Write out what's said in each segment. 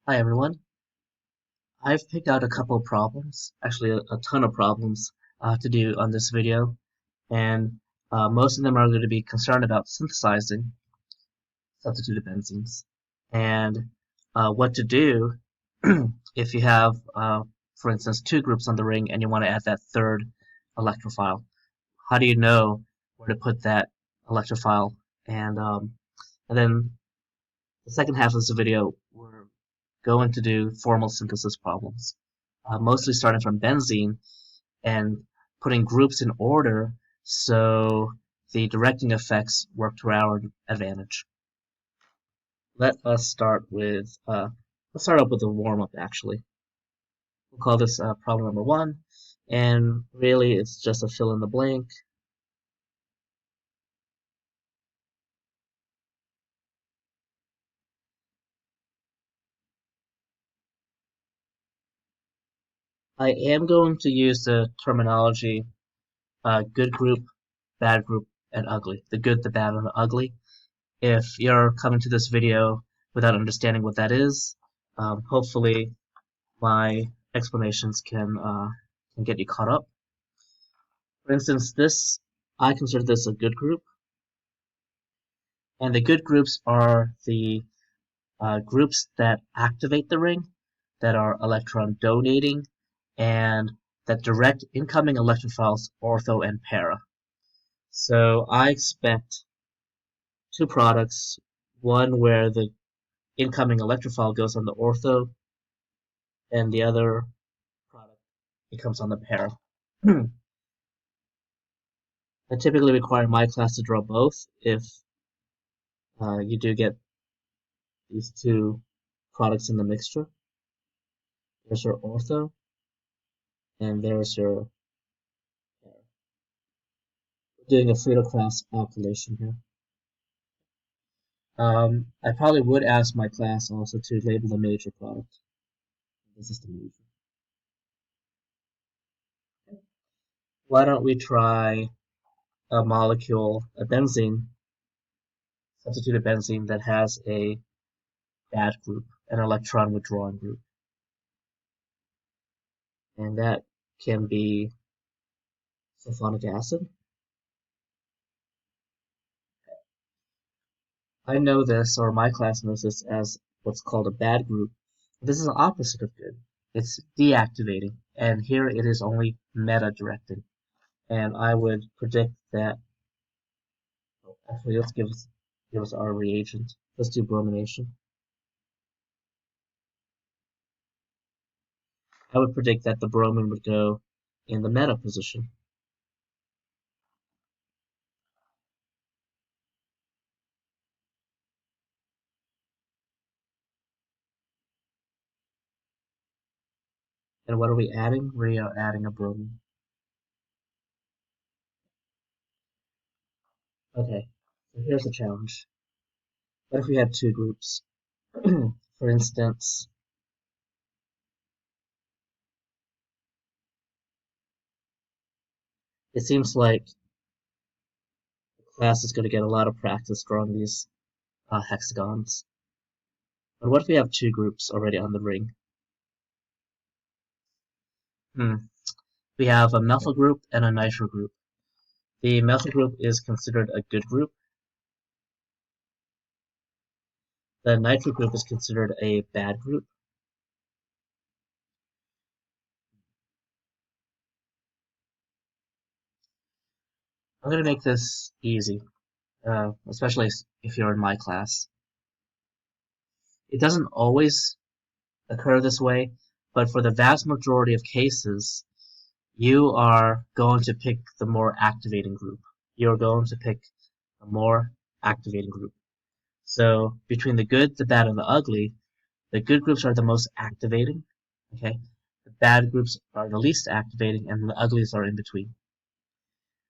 Hi everyone. I've picked out a couple of problems, actually a ton of problems to do on this video, and most of them are going to be concerned about synthesizing substituted benzenes and what to do if you have, for instance, two groups on the ring and you want to add that third electrophile. How do you know where to put that electrophile? And then the second half of this video, we're going to do formal synthesis problems, mostly starting from benzene and putting groups in order so the directing effects work to our advantage. Let us start with, let's start up with a warm-up actually. We'll call this problem number 1, and really it's just a fill in the blank. I am going to use the terminology good group, bad group, and ugly. The good, the bad, and the ugly. If you're coming to this video without understanding what that is, hopefully my explanations can get you caught up. For instance, I consider this a good group, and the good groups are the groups that activate the ring, that are electron donating, and that direct incoming electrophiles ortho and para. So I expect two products, one where the incoming electrophile goes on the ortho, and the other product becomes on the para. I typically require my class to draw both if you do get these two products in the mixture. There's your ortho, and there's your para. We're doing a Friedel-Crafts alkylation here. I probably would ask my class also to label the major product. This is the major. Why don't we try a molecule, a benzene, substituted benzene that has a bad group, an electron withdrawing group. And that can be sulfonic acid. I know this, or my class knows this, as what's called a bad group. This is the opposite of good. It's deactivating, and here it is only meta-directed. And I would predict that, actually let's give us our reagent. Let's do bromination. I would predict that the bromine would go in the meta position. And what are we adding? We are adding a bromine. Okay, so here's the challenge. What if we had two groups? For instance, it seems like the class is going to get a lot of practice drawing these hexagons. But what if we have two groups already on the ring? We have a methyl group and a nitro group. The methyl group is considered a good group. The nitro group is considered a bad group. I'm going to make this easy, especially if you're in my class. It doesn't always occur this way, but for the vast majority of cases, you are going to pick the more activating group. You're going to pick a more activating group. So between the good, the bad, and the ugly, the good groups are the most activating. Okay, the bad groups are the least activating, and the uglies are in between.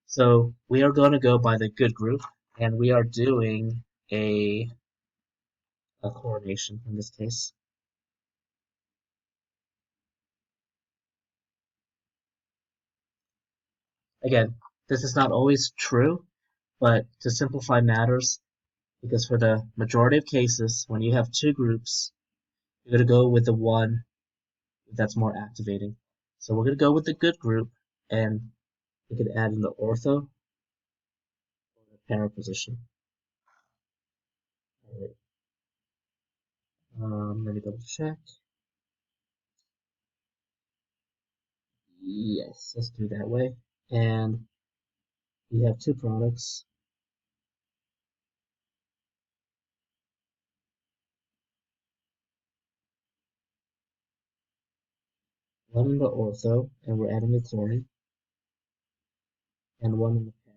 So we are going to go by the good group, and we are doing a chlorination in this case. Again, this is not always true, but to simplify matters, because for the majority of cases, when you have two groups, You're going to go with the one that's more activating. So we're going to go with the good group, and we can add in the ortho or the para position. All right. Let me double check. Yes, let's do it that way. And we have two products. One in the ortho, and we're adding the chlorine, and one in the para.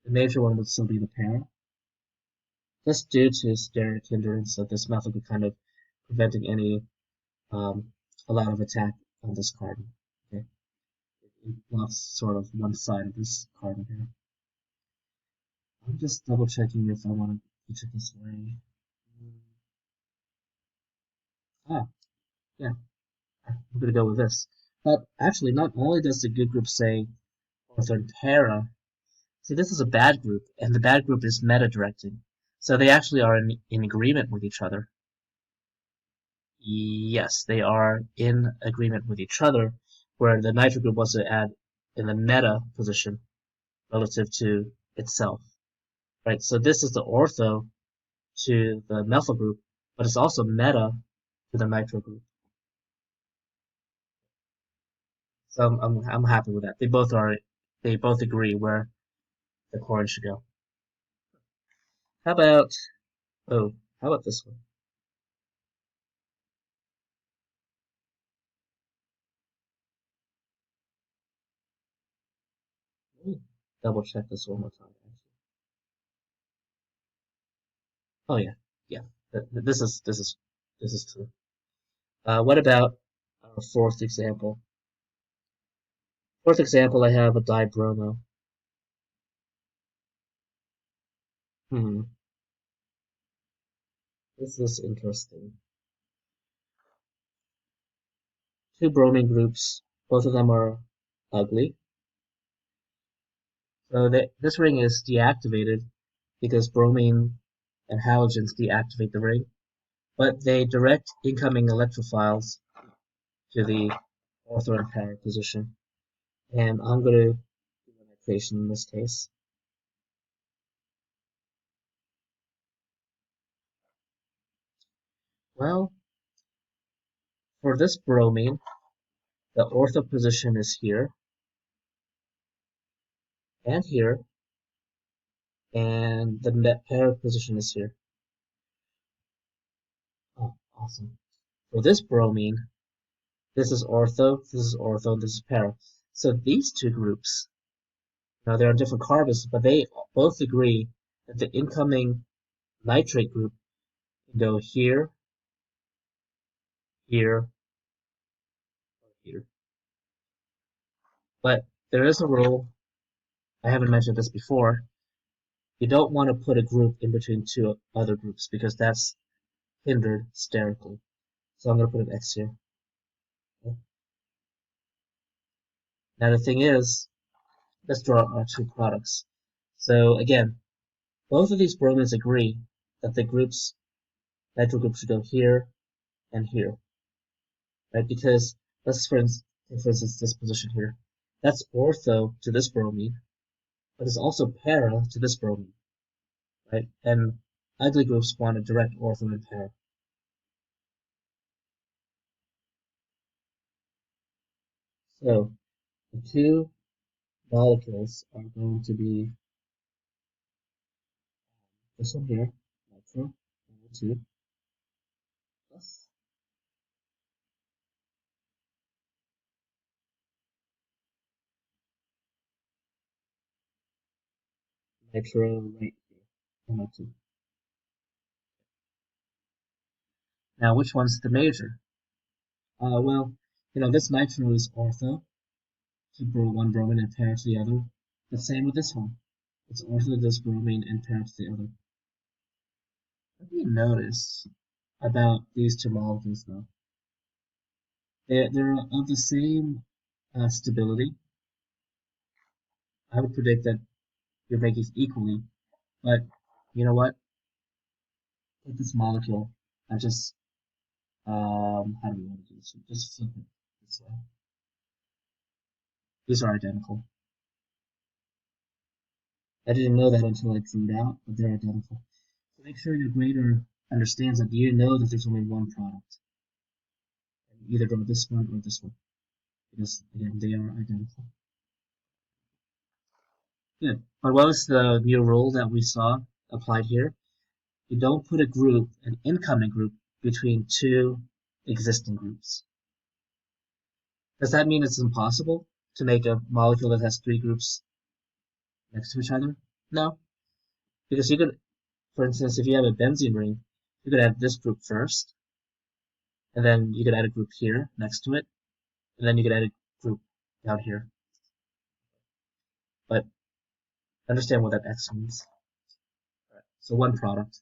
The major one would still be the para. Just due to steric hindrance of this methyl group kind of preventing any a lot of attack on this carbon. Okay, it blocks sort of one side of this carbon here. I'm just double checking if I want to feature this way. Ah, yeah, I'm gonna go with this. But actually, not only does the good group say ortho and para, see this is a bad group, and the bad group is meta-directing. So they actually are in agreement with each other. Yes, they are in agreement with each other, where the nitro group wants to add in the meta position relative to itself. Right, so this is the ortho to the methyl group, but it's also meta to the nitro group. So I'm happy with that. They both agree where the chlorine should go. How about how about this one? Let me double check this one more time. Actually. Oh yeah, yeah. This is true. What about our fourth example? Fourth example, I have a dibromo. Hmm, this is interesting. Two bromine groups, both of them are ugly. So this ring is deactivated because bromine and halogens deactivate the ring, but they direct incoming electrophiles to the ortho and para position. And I'm going to do an equation in this case. Well, for this bromine, the ortho position is here, and here, and the para position is here. Oh, awesome. For this bromine, this is ortho, this is para. So these two groups, now they're on different carbons, but they both agree that the incoming nitrate group can go here, here, or here. But there is a rule, I haven't mentioned this before, you don't want to put a group in between two other groups because that's hindered sterically. So I'm going to put an X here. Okay. Now the thing is, let's draw our two products. So again, both of these bromines agree that the nitro group should go here and here, right? Because let's for instance this position here. That's ortho to this bromine, but it's also para to this bromine, right? And ugly groups want a direct ortho and para. So the two molecules are going to be this one here, nitro, number 2, plus nitro right here, number 2. Now, which one's the major? Well, this nitro is ortho to one bromine and para to the other. The same with this one. It's ortho to this bromine and para to the other. What do you notice about these two molecules, though? They're of the same stability. I would predict that you're making equally, but you know what? Take this molecule and just how do we want to do this? Just flip it this way. These are identical. I didn't know that until I drew it out, but they're identical. So make sure your grader understands that you know that there's only one product. You either draw this one or this one, because again they are identical. Good. But what was the new rule that we saw applied here? You don't put a group, an incoming group, between two existing groups. Does that mean it's impossible to make a molecule that has three groups next to each other? No, because you could, for instance, if you have a benzene ring, you could add this group first, and then you could add a group here next to it, and then you could add a group down here. But understand what that X means. Right. So one product.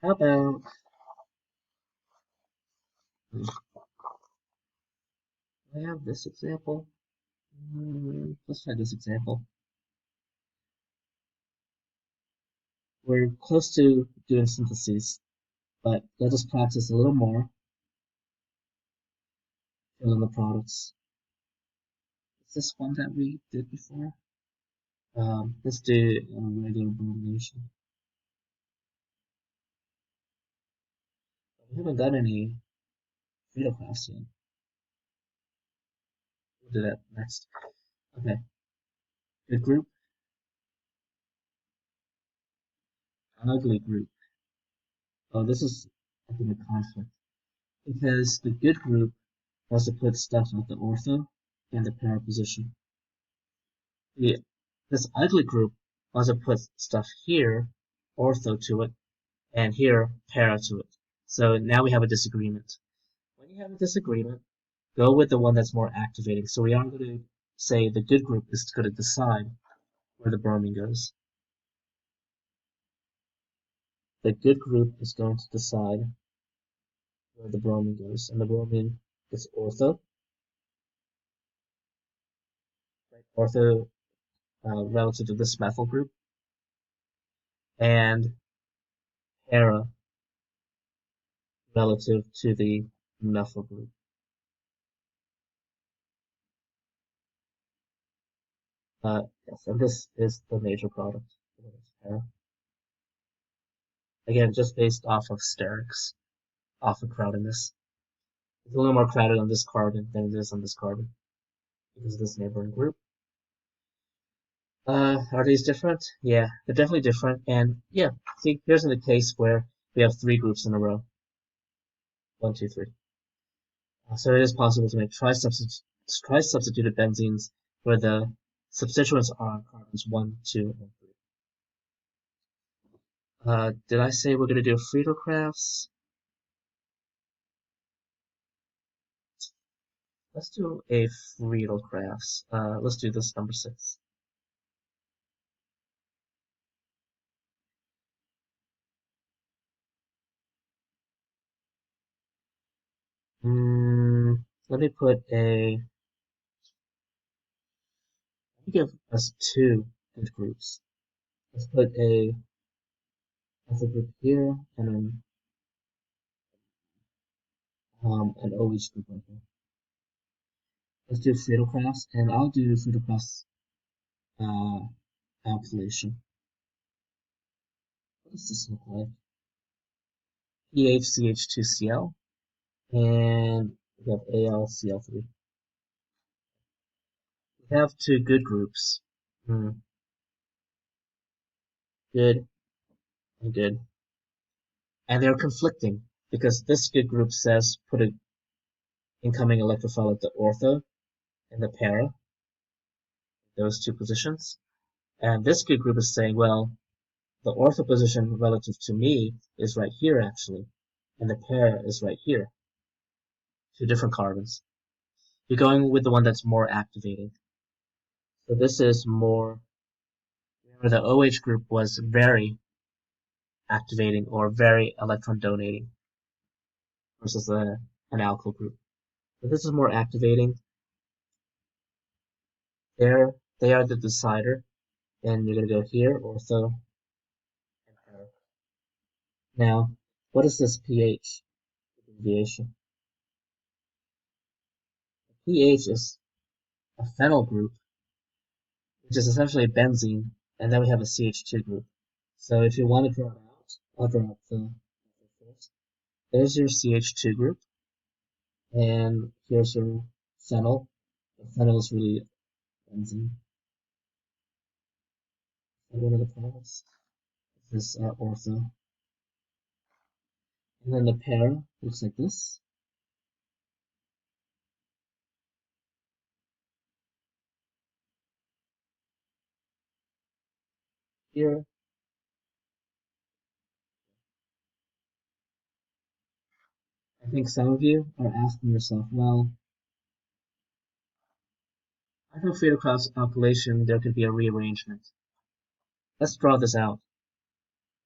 How about I have this example? Let's try this example. We're close to doing syntheses, but let us practice a little more. Fill in the products. Is this one that we did before? Let's do regular bromination. We haven't done any Friedel-Crafts yet. We'll do that next. Okay. Good group. Ugly group. Oh, this is, I think, a conflict. Because the good group wants to put stuff at the ortho and the para position. This ugly group wants to put stuff here, ortho to it, and here, para to it. So now we have a disagreement. When you have a disagreement, go with the one that's more activating. So we are going to say the good group is going to decide where the bromine goes. The good group is going to decide where the bromine goes, and the bromine is ortho. Right? Ortho relative to this methyl group, and para relative to the methyl group. Yes, and this is the major product. Again, just based off of sterics, off of crowdedness. It's a little more crowded on this carbon than it is on this carbon because of this neighboring group. Are these different? Yeah, they're definitely different. And yeah, see, here's in the case where we have three groups in a row. 1, 2, 3. So it is possible to make tri-substituted benzenes where the substituents are on carbons 1, 2, and 3. Did I say we're going to do Friedel-Crafts? Let's do a Friedel-Crafts. Let's do this number 6. Let me give us two good groups. Let's put a methyl group here and then an OH group right here. Let's do Friedel-Crafts, and I'll do Friedel-Crafts alkylation. What does this look like? PHCH2Cl, and we have AlCl3. We have two good groups. Good and good. And they're conflicting because this good group says put an incoming electrophile at the ortho and the para, those two positions. And this good group is saying, well, the ortho position relative to me is right here actually, and the para is right here. Two different carbons. You're going with the one that's more activating. So this is more, remember the OH group was very activating or very electron donating versus an alkyl group. But this is more activating. There, they are the decider, and you're going to go here, ortho, and para. Now, what is this pH deviation? pH is a phenyl group, which is essentially a benzene, and then we have a CH2 group. So if you want to draw it out, I'll draw out the first. There's your CH2 group, and here's your phenyl. The phenyl is really benzene. And one of the products is ortho. And then the para looks like this. Here, I think some of you are asking yourself, well, I know Friedel-Crafts alkylation, there could be a rearrangement. Let's draw this out.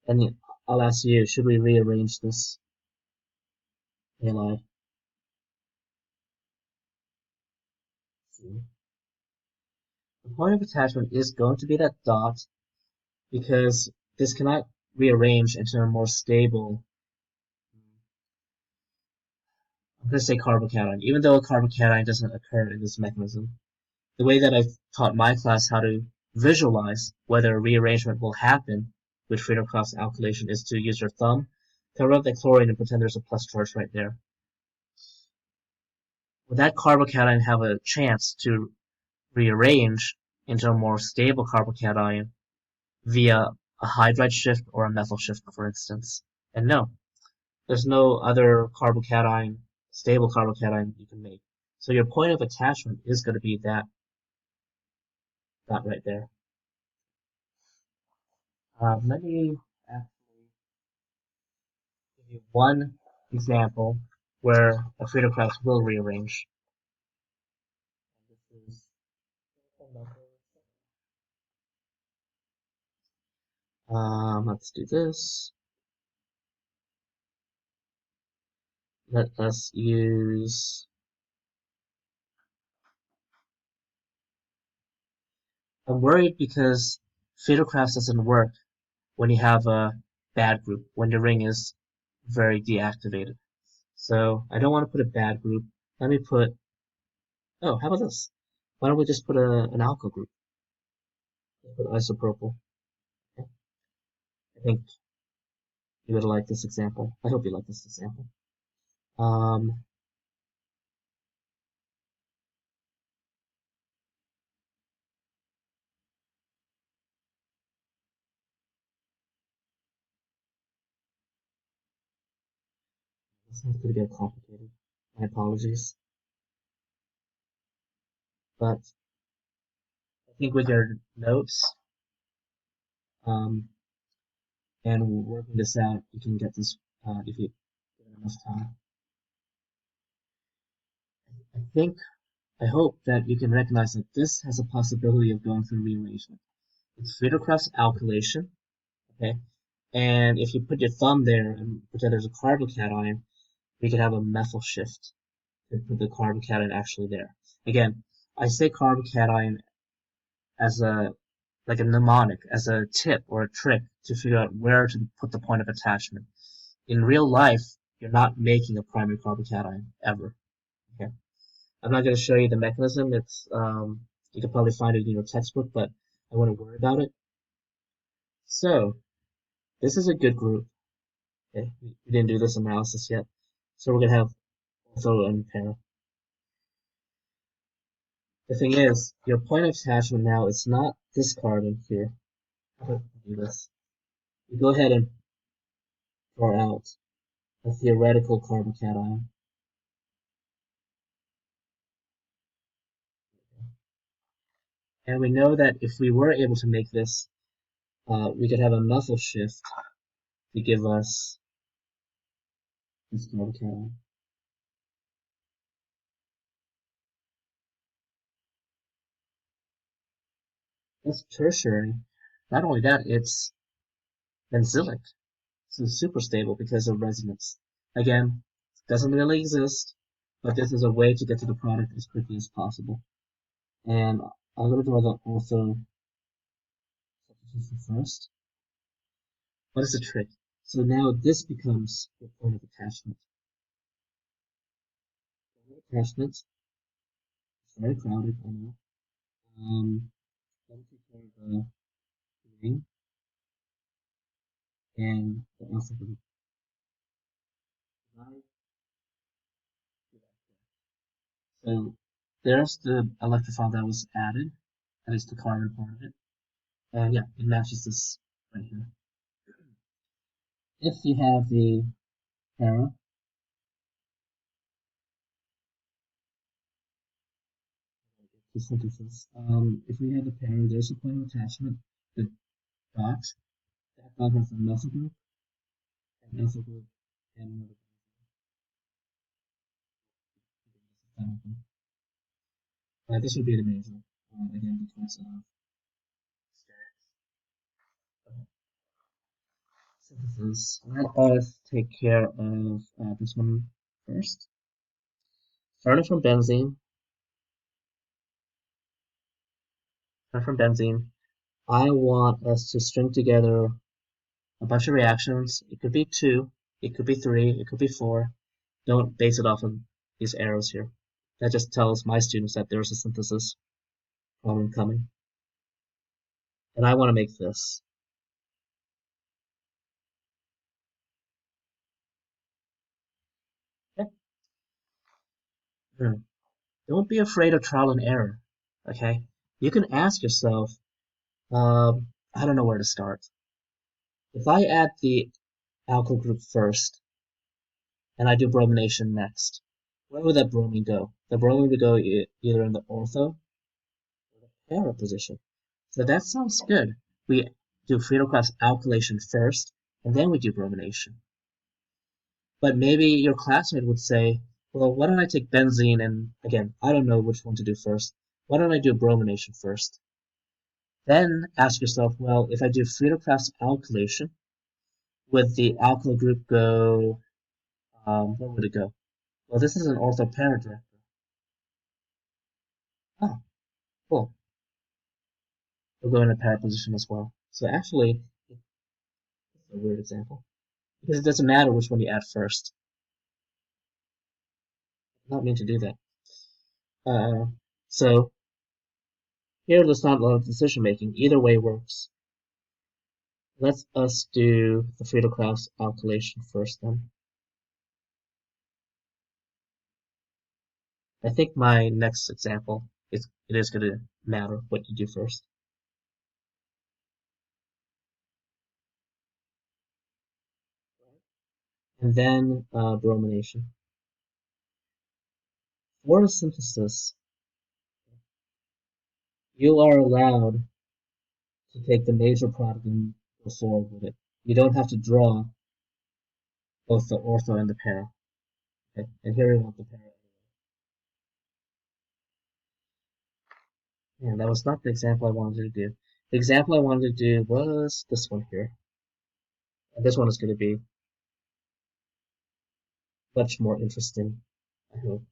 And I'll ask you, should we rearrange this halide? See? The point of attachment is going to be that dot because this cannot rearrange into a more stable, I'm going to say carbocation, even though a carbocation doesn't occur in this mechanism. The way that I've taught my class how to visualize whether a rearrangement will happen with Friedel-Crafts alkylation is to use your thumb to rub the chlorine and pretend there's a plus charge right there. Would that carbocation have a chance to rearrange into a more stable carbocation via a hydride shift or a methyl shift, for instance? And no, there's no other carbocation, stable carbocation you can make. So your point of attachment is going to be that right there. Let me actually give you one example where a Friedel-Crafts will rearrange. Let's do this. Let us use. I'm worried because Friedel-Crafts doesn't work when you have a bad group, when the ring is very deactivated. So I don't want to put a bad group. Let me put, oh, how about this? Why don't we just put an alkyl group? Let's put isopropyl. Okay. I think you would like this example. I hope you like this example. This one's going to get complicated. My apologies. But I think with your notes, and working this out, you can get this if you give it enough time. I hope that you can recognize that this has a possibility of going through rearrangement. It's Friedel-Crafts alkylation, okay? And if you put your thumb there and pretend there's a carbocation, we could have a methyl shift to put the carbocation actually there. Again, I say carbocation as like a mnemonic, as a tip or a trick to figure out where to put the point of attachment. In real life, you're not making a primary carbocation ever. Okay, I'm not going to show you the mechanism. It's you can probably find it in your textbook, but I wouldn't worry about it. So this is a good group. Okay, we didn't do this analysis yet, so we're going to have ortho and para. The thing is, your point of attachment now is not this carbon here. How do I do this? You go ahead and draw out a theoretical carbocation. And we know that if we were able to make this, we could have a methyl shift to give us this carbocation. That's tertiary. Not only that, it's benzylic. So it's super stable because of resonance. Again, doesn't really exist, but this is a way to get to the product as quickly as possible. And I'm going to draw the ortho substitution first. What is the trick? So now this becomes the point of attachment. Attachment. It's very crowded, I know. Let me take care of the ring and the alpha group. So there's the electrophile that was added. That is the carbon part of it. And yeah, it matches this right here. If you have the para, synthesis. If we have the para, there's a point of attachment, the dot. That dot has a methyl group, and ethyl group, and another group. This would be the major, again, because of synthesis. Let us take care of this one first. Starting from benzene, I want us to string together a bunch of reactions. It could be 2, it could be 3, it could be 4. Don't base it off of these arrows here. That just tells my students that there's a synthesis problem coming. And I want to make this. Okay. Don't be afraid of trial and error. Okay? You can ask yourself, I don't know where to start. If I add the alkyl group first, and I do bromination next, where would that bromine go? The bromine would go either in the ortho or the para position. So that sounds good. We do Friedel-Crafts alkylation first, and then we do bromination. But maybe your classmate would say, well, why don't I take benzene and, again, I don't know which one to do first. Why don't I do bromination first? Then ask yourself, well, if I do Friedel-Crafts alkylation, would the alkyl group go, where would it go? Well, this is an ortho-para director. Oh, cool. It'll go in a para position as well. So actually, it's a weird example. Because it doesn't matter which one you add first. I did not mean to do that. So here there's not a lot of decision making. Either way works. Let us do the Friedel-Crafts alkylation first then. I think my next example it is going to matter what you do first. And then bromination. For a synthesis, you are allowed to take the major product and go forward with it. You don't have to draw both the ortho and the para. Okay? And here we want the para. And that was not the example I wanted to do. The example I wanted to do was this one here. And this one is going to be much more interesting, I hope.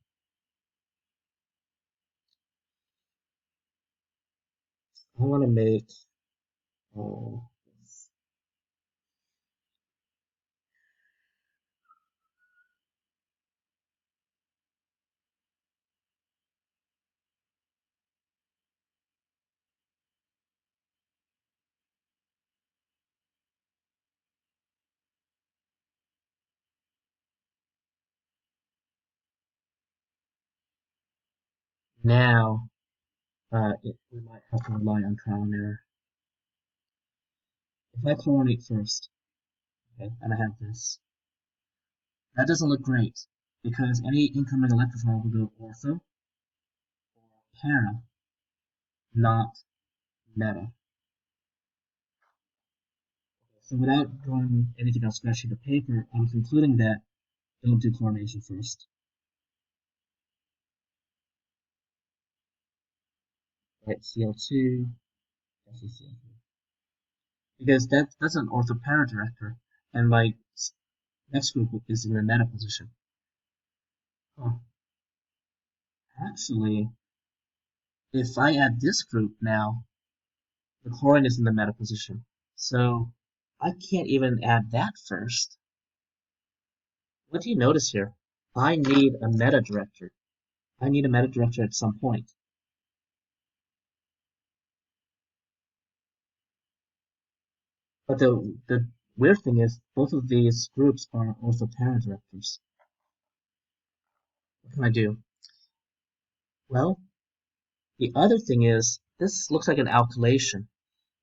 I want to make now we might have to rely on trial and error. If I chlorinate first, okay, and I have this, that doesn't look great because any incoming electrophile will go ortho or para, not meta. So without drawing anything else special to paper, I'm concluding that don't do chlorination first. Right, Cl2, FeCl3. Because that's an ortho-para director, and my next group is in the meta position. Huh. Actually, if I add this group now, the chlorine is in the meta position. So I can't even add that first. What do you notice here? I need a meta director. I need a meta director at some point. But the weird thing is, both of these groups are also parent directors. What can I do? Well, the other thing is, this looks like an alkylation.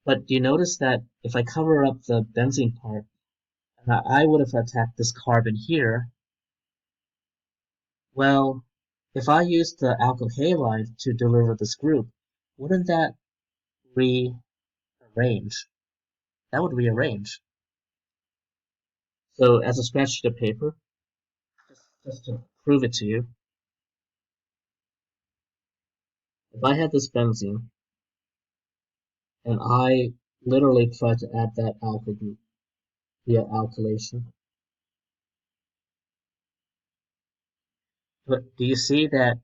But do you notice that if I cover up the benzene part, and I would have attacked this carbon here, well, if I use the alkyl halide to deliver this group, wouldn't that rearrange? That would rearrange. So as a scratch sheet of paper, just to prove it to you, if I had this benzene, and I literally tried to add that alkyl group via alkylation, but do you see that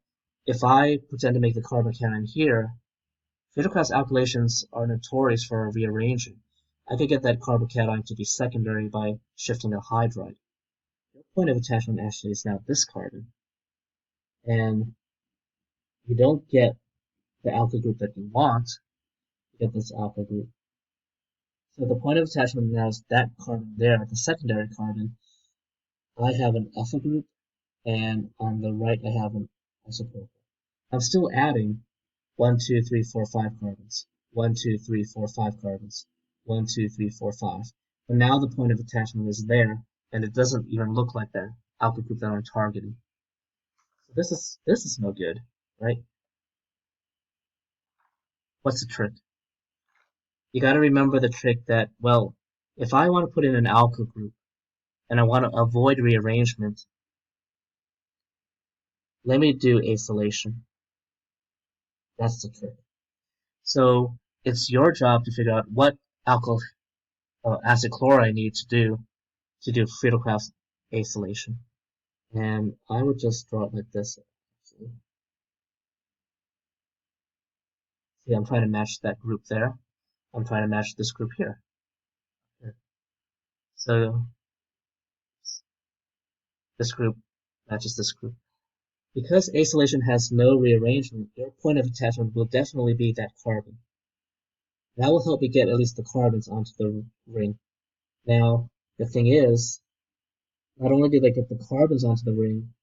if I pretend to make the carbon cation here, Friedel-Crafts alkylations are notorious for rearranging. I could get that carbocation to be secondary by shifting a hydride. Your point of attachment actually is now this carbon, and you don't get the alkyl group that you want, you get this alkyl group. So the point of attachment now is that carbon there, the secondary carbon. I have an ethyl group, and on the right I have an isopropyl. I'm still adding 1, 2, 3, 4, 5 carbons. 1, 2, 3, 4, 5 carbons. 1, 2, 3, 4, 5. But now the point of attachment is there, and it doesn't even look like the alkyl group that I'm targeting. So this is no good, right? What's the trick? You got to remember the trick that, well, if I want to put in an alkyl group and I want to avoid rearrangement, let me do acylation. That's the trick. So it's your job to figure out what alkyl acid chloride I need to do Friedel-Crafts acylation. And I would just draw it like this. Actually. See, I'm trying to match that group there. I'm trying to match this group here. So this group matches this group. Because acylation has no rearrangement, your point of attachment will definitely be that carbon. That will help me get at least the carbons onto the ring. Now, the thing is, not only did I get the carbons onto the ring,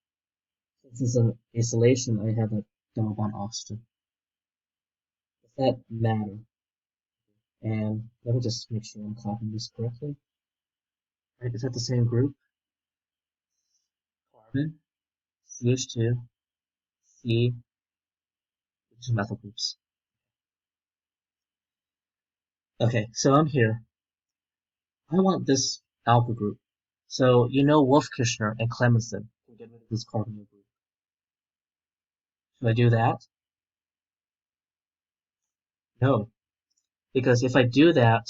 since it's an acylation, I have a double bond oxygen. Does that matter? And let me just make sure I'm copying this correctly. Right, is that the same group? Carbon, CH2, C, which is methyl groups. Okay, so I'm here. I want this alpha group. So you know Wolff-Kishner and Clemmensen can get rid of this carbonyl group. Should I do that? No, because if I do that,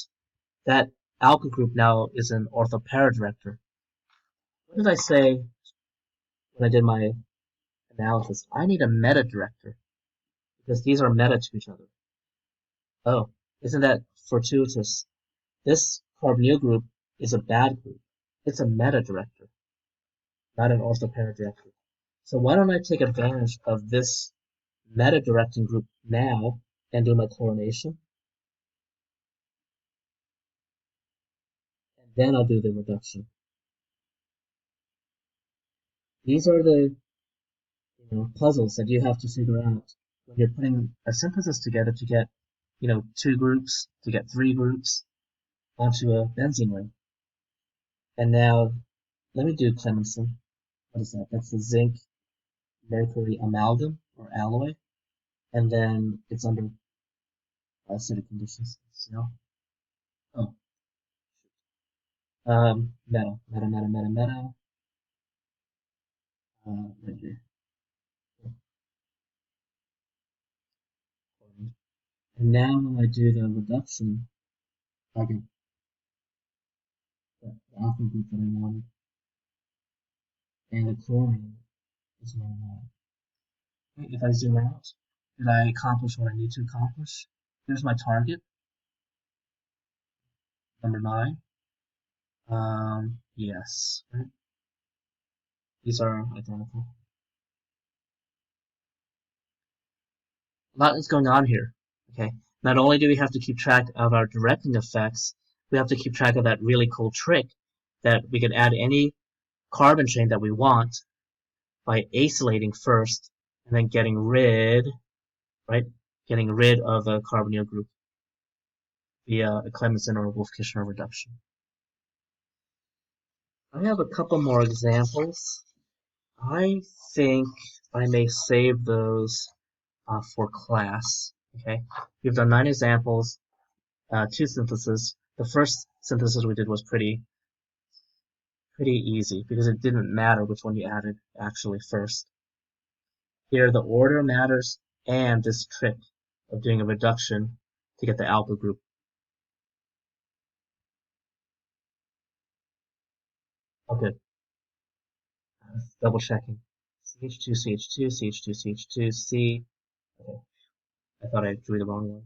that alkyl group now is an orthopara director. What did I say when I did my analysis? I need a meta director because these are meta to each other. Oh, isn't that fortuitous? This carbonyl group is a bad group. It's a meta director, not an orthopara director. So why don't I take advantage of this meta directing group now and do my chlorination? And then I'll do the reduction. These are the puzzles that you have to figure out when you're putting a synthesis together to get 2 groups, to get 3 groups onto a benzene ring. And now let me do Clemmensen. What is that? That's the zinc mercury amalgam or alloy, and then it's under acidic conditions. So, oh, meta, right here. And now when I do the reduction, I get the alpha group that I wanted, and the chlorine is what I want. If I zoom out, did I accomplish what I need to accomplish? Here's my target, number 9. Yes, right? These are identical. A lot is going on here. Okay. Not only do we have to keep track of our directing effects, we have to keep track of that really cool trick that we can add any carbon chain that we want by acylating first and then getting rid, right? Getting rid of a carbonyl group via a Clemmensen or a Wolff-Kishner reduction. I have a couple more examples. I think I may save those for class. Okay, we've done 9 examples, 2 syntheses. The first synthesis we did was pretty easy because it didn't matter which one you added actually first. Here the order matters and this trick of doing a reduction to get the alpha group. Okay, double checking. CH2, CH2, CH2, CH2, C. Okay, I thought I drew the wrong one.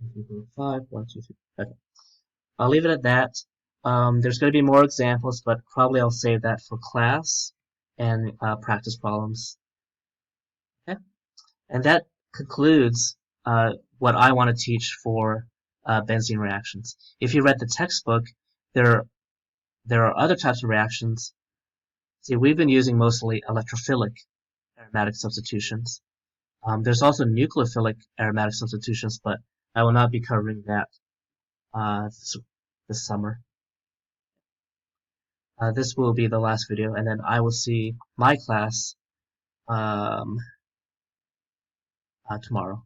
1, 2, 3, 4, 5. 1, 2, 3. Okay, I'll leave it at that. There's going to be more examples, but probably I'll save that for class and practice problems. Okay, and that concludes what I want to teach for benzene reactions. If you read the textbook, there are other types of reactions. See, we've been using mostly electrophilic aromatic substitutions. There's also nucleophilic aromatic substitutions, but I will not be covering that this summer. This will be the last video, and then I will see my class tomorrow.